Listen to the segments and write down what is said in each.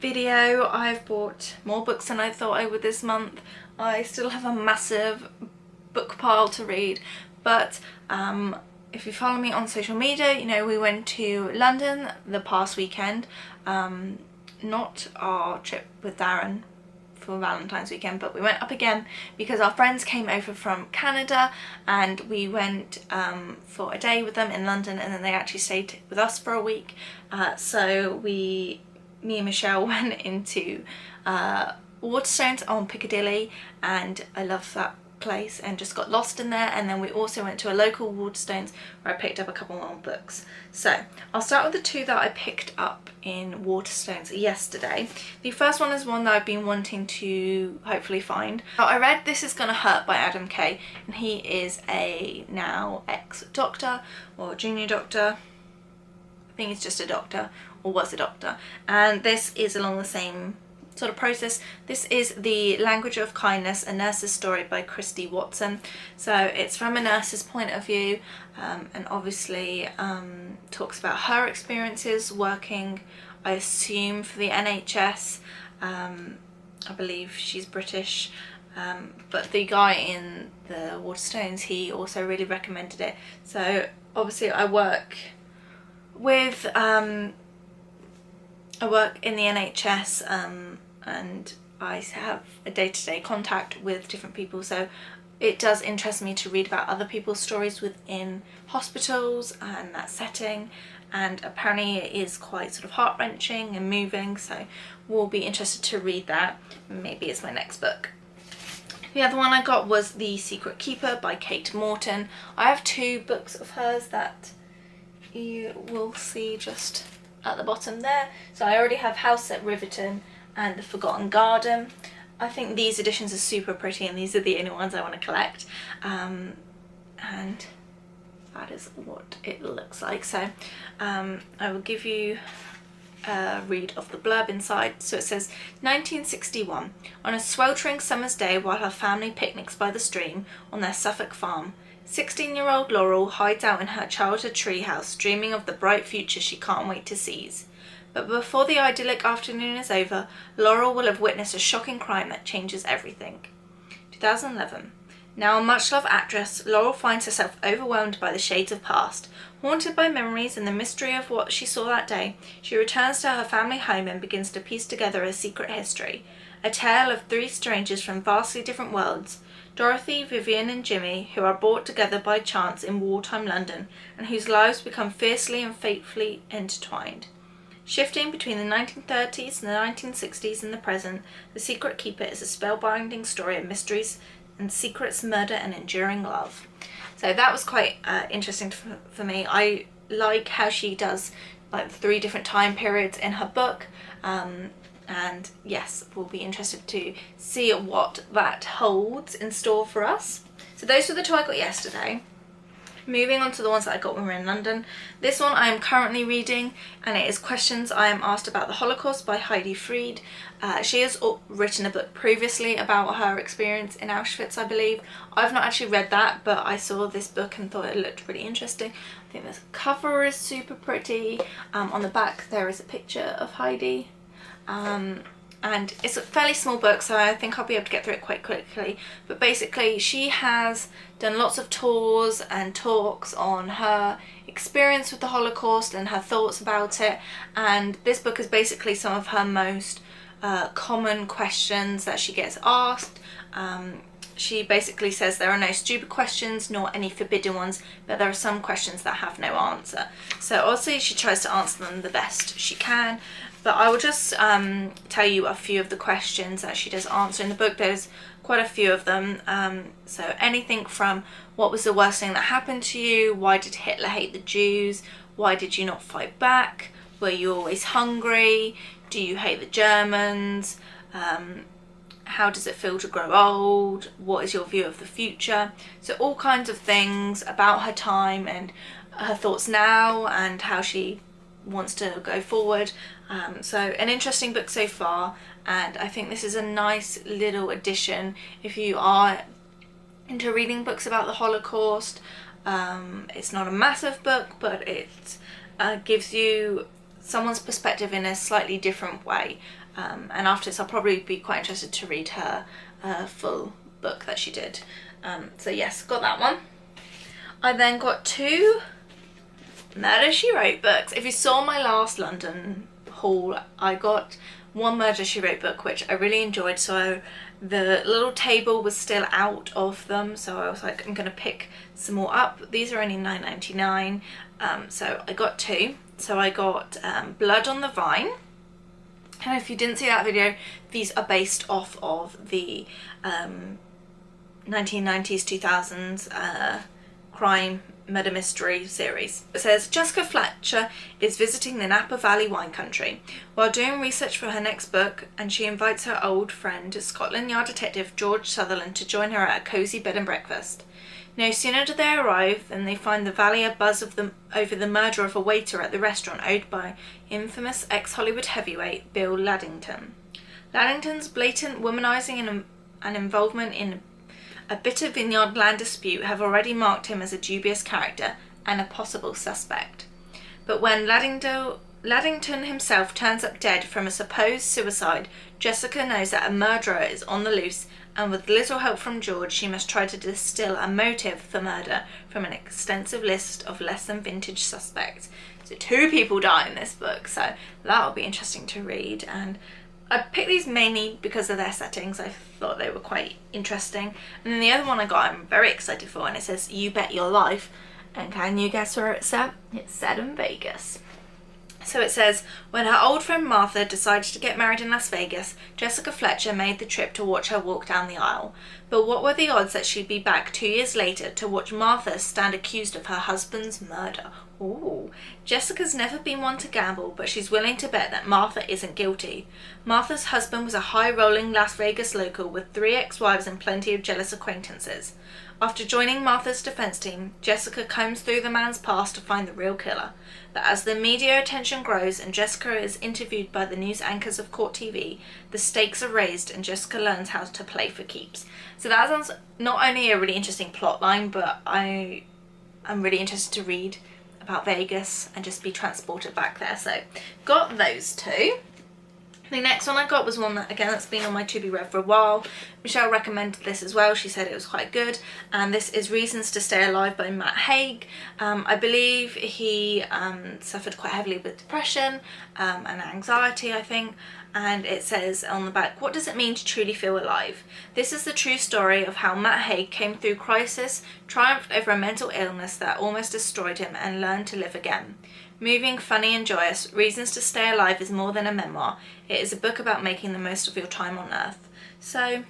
video. I've bought more books than I thought I would this month. I still have a massive book pile to read, but if you follow me on social media, you know we went to London the past weekend. Not our trip with Darren for Valentine's weekend, but we went up again because our friends came over from Canada, and we went for a day with them in London, and then they actually stayed with us for a week. So me and Michelle went into Waterstones on Piccadilly, and I love that place and just got lost in there. And then we also went to a local Waterstones where I picked up a couple more books. So I'll start with the two that I picked up in Waterstones yesterday. The first one is one that I've been wanting to hopefully find. I read This Is Gonna Hurt by Adam Kay, and he is a now ex-doctor or junior doctor. I think he's just a doctor, or was a doctor, and this is along the same sort of process. This is The Language of Kindness, a nurse's story by Christy Watson. So it's from a nurse's point of view, and obviously talks about her experiences working, I assume, for the NHS. I believe she's British, but the guy in the Waterstones, he also really recommended it. So obviously I work in the NHS, and I have a day-to-day contact with different people, so it does interest me to read about other people's stories within hospitals and that setting, and apparently it is quite sort of heart-wrenching and moving, so we'll be interested to read that. Maybe it's my next book. The other one I got was The Secret Keeper by Kate Morton. I have two books of hers that you will see just at the bottom there. So I already have House at Riverton and The Forgotten Garden. I think these editions are super pretty, and these are the only ones I want to collect. And that is what it looks like. So I will give you a read of the blurb inside. So it says, 1961. On a sweltering summer's day while her family picnics by the stream on their Suffolk farm, 16-year-old Laurel hides out in her childhood treehouse, dreaming of the bright future she can't wait to seize. But before the idyllic afternoon is over, Laurel will have witnessed a shocking crime that changes everything. 2011. Now a much-loved actress, Laurel finds herself overwhelmed by the shades of past. Haunted by memories and the mystery of what she saw that day, she returns to her family home and begins to piece together a secret history. A tale of three strangers from vastly different worlds. Dorothy, Vivian and Jimmy, who are brought together by chance in wartime London, and whose lives become fiercely and fatefully intertwined. Shifting between the 1930s and the 1960s and the present, The Secret Keeper is a spellbinding story of mysteries and secrets, murder and enduring love. So that was quite interesting for me. I like how she does like 3 different time periods in her book, and yes, we'll be interested to see what that holds in store for us. So those were the two I got yesterday. Moving on to the ones that I got when we were in London. This one I am currently reading, and it is Questions I Am Asked About the Holocaust by Heidi Fried. She has written a book previously about her experience in Auschwitz, I believe. I've not actually read that, but I saw this book and thought it looked really interesting. I think the cover is super pretty. On the back there is a picture of Heidi. And it's a fairly small book, so I think I'll be able to get through it quite quickly. But basically she has done lots of tours and talks on her experience with the Holocaust and her thoughts about it, and this book is basically some of her most common questions that she gets asked. She basically says there are no stupid questions nor any forbidden ones, but there are some questions that have no answer. So obviously she tries to answer them the best she can, but I will just tell you a few of the questions that she does answer in the book. There's quite a few of them. So anything from, what was the worst thing that happened to you? Why did Hitler hate the Jews? Why did you not fight back? Were you always hungry? Do you hate the Germans? How does it feel to grow old? What is your view of the future? So all kinds of things about her time and her thoughts now and how she wants to go forward. So an interesting book so far, and I think this is a nice little addition if you are into reading books about the Holocaust. It's not a massive book, but it gives you someone's perspective in a slightly different way. And after this I'll probably be quite interested to read her full book that she did. So yes, got that one. I then got 2 Murder, She Wrote books. If you saw my last London haul, I got 1 Murder, She Wrote book which I really enjoyed, so the little table was still out of them, so I was like, I'm gonna pick some more up. These are only £9.99, so I got 2. So I got Blood on the Vine, and if you didn't see that video, these are based off of the 1990s 2000s crime murder mystery series. It says Jessica Fletcher is visiting the Napa Valley wine country while doing research for her next book, and she invites her old friend Scotland Yard detective George Sutherland to join her at a cosy bed and breakfast. No sooner do they arrive than they find the valley abuzz over the murder of a waiter at the restaurant owned by infamous ex-Hollywood heavyweight Bill Laddington. Laddington's blatant womanizing and involvement in a bitter vineyard land dispute have already marked him as a dubious character and a possible suspect. But when Laddington himself turns up dead from a supposed suicide, Jessica knows that a murderer is on the loose, and with little help from George, she must try to distill a motive for murder from an extensive list of less than vintage suspects. So 2 people die in this book, so that'll be interesting to read. And I picked these mainly because of their settings. I thought they were quite interesting. And then the other one I got I'm very excited for, and it says You Bet Your Life. And can you guess where it's set? It's set in Vegas. So it says, when her old friend Martha decided to get married in Las Vegas, Jessica Fletcher made the trip to watch her walk down the aisle. But what were the odds that she'd be back 2 years later to watch Martha stand accused of her husband's murder? Ooh. Jessica's never been one to gamble, but she's willing to bet that Martha isn't guilty. Martha's husband was a high-rolling Las Vegas local with 3 ex-wives and plenty of jealous acquaintances. After joining Martha's defense team, Jessica combs through the man's past to find the real killer. But as the media attention grows and Jessica is interviewed by the news anchors of Court TV, the stakes are raised and Jessica learns how to play for keeps. So that sounds not only a really interesting plot line, but I'm really interested to read about Vegas and just be transported back there. So got those 2. The next one I got was one that, again, that's been on my to be read for a while. Michelle recommended this as well. She said it was quite good, and this is Reasons to Stay Alive by Matt Haig. I believe he suffered quite heavily with depression and anxiety, I think, and it says on the back, what does it mean to truly feel alive? This is the true story of how Matt Haig came through crisis, triumphed over a mental illness that almost destroyed him, and learned to live again. Moving, funny and joyous, Reasons to Stay Alive is more than a memoir. It is a book about making the most of your time on Earth. So,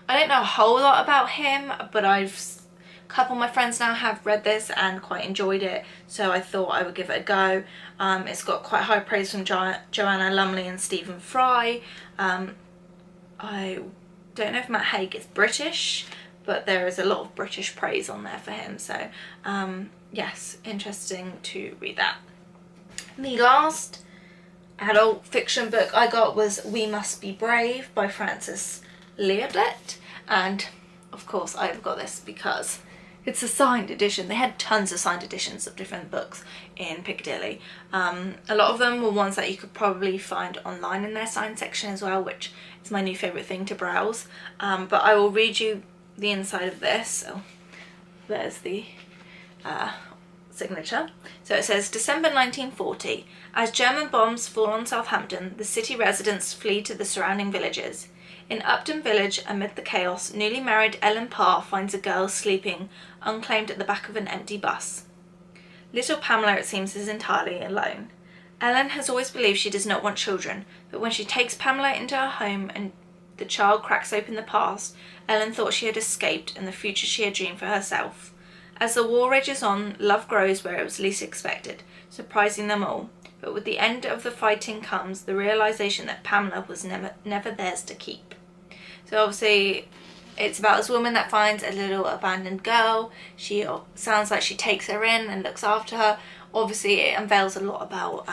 I don't know a whole lot about him, but a couple of my friends now have read this and quite enjoyed it, so I thought I would give it a go. It's got quite high praise from Joanna Lumley and Stephen Fry. I don't know if Matt Haig is British, but there is a lot of British praise on there for him, so yes, interesting to read that. The last adult fiction book I got was We Must Be Brave by Frances Liardlet, and of course I've got this because it's a signed edition. They had tons of signed editions of different books in Piccadilly. A lot of them were ones that you could probably find online in their signed section as well, which is my new favourite thing to browse. But I will read you the inside of this. So there's the signature. So it says, December 1940. As German bombs fall on Southampton, the city residents flee to the surrounding villages. In Upton Village, amid the chaos, newly married Ellen Parr finds a girl sleeping unclaimed at the back of an empty bus. Little Pamela, it seems, is entirely alone. Ellen has always believed she does not want children, but when she takes Pamela into her home and the child cracks open the past, Ellen thought she had escaped and the future she had dreamed for herself. As the war rages on, love grows where it was least expected, surprising them all. But with the end of the fighting comes the realisation that Pamela was never theirs to keep. So obviously it's about this woman that finds a little abandoned girl. She sounds like she takes her in and looks after her. Obviously it unveils a lot about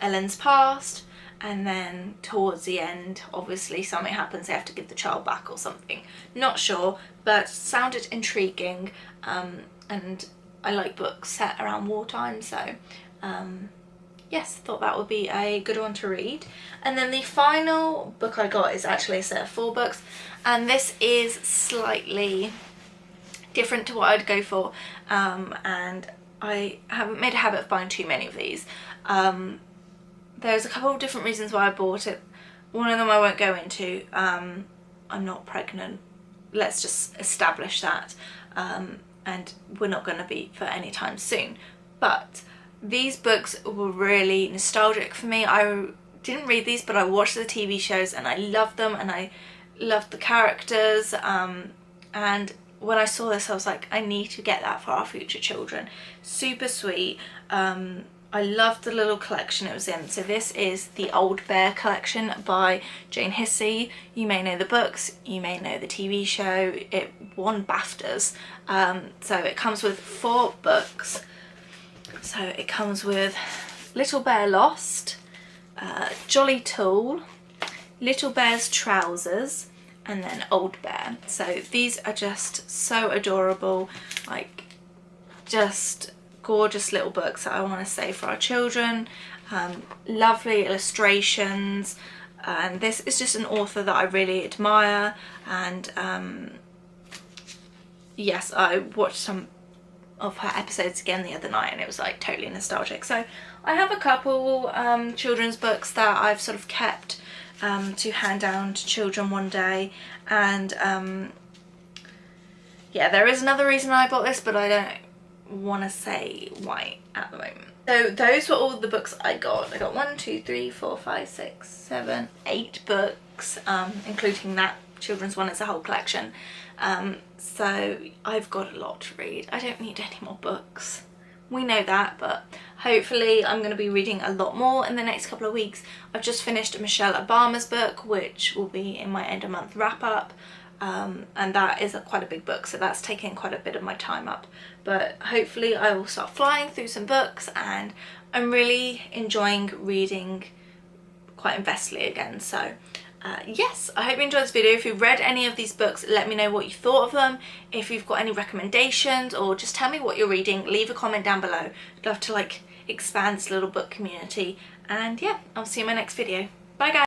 Ellen's past, and then towards the end obviously something happens, they have to give the child back or something. Not sure, but sounded intriguing, and I like books set around wartime, so yes, thought that would be a good one to read. And then the final book I got is actually a set of 4 books, and this is slightly different to what I'd go for, and I haven't made a habit of buying too many of these. There's a couple of different reasons why I bought it. One of them I won't go into. I'm not pregnant. Let's just establish that, and we're not going to be for any time soon. But these books were really nostalgic for me. I didn't read these, but I watched the TV shows and I loved them, and I loved the characters, and when I saw this I was like, I need to get that for our future children. Super sweet. I loved the little collection it was in. So this is the Old Bear collection by Jane Hissey. You may know the books, you may know the TV show. It won BAFTAs. So it comes with 4 books. So it comes with Little Bear Lost, Jolly Tool, Little Bear's Trousers, and then Old Bear. So these are just so adorable, like just gorgeous little books that I want to save for our children. Lovely illustrations, and this is just an author that I really admire, and yes, I watched some of her episodes again the other night and it was like totally nostalgic. So I have a couple children's books that I've sort of kept to hand down to children one day, and yeah, there is another reason I bought this, but I don't want to say why at the moment. So those were all the books I got. I got 1, 2, 3, 4, 5, 6, 7, 8 books, including that children's one as a whole collection. So I've got a lot to read. I don't need any more books. We know that, but hopefully I'm going to be reading a lot more in the next couple of weeks. I've just finished Michelle Obama's book, which will be in my end of month wrap up. And that is quite a big book, so that's taking quite a bit of my time up, but hopefully I will start flying through some books, and I'm really enjoying reading quite investedly again. So yes, I hope you enjoyed this video. If you've read any of these books, let me know what you thought of them. If you've got any recommendations, or just tell me what you're reading, leave a comment down below. I'd love to like expand this little book community, and yeah, I'll see you in my next video. Bye guys.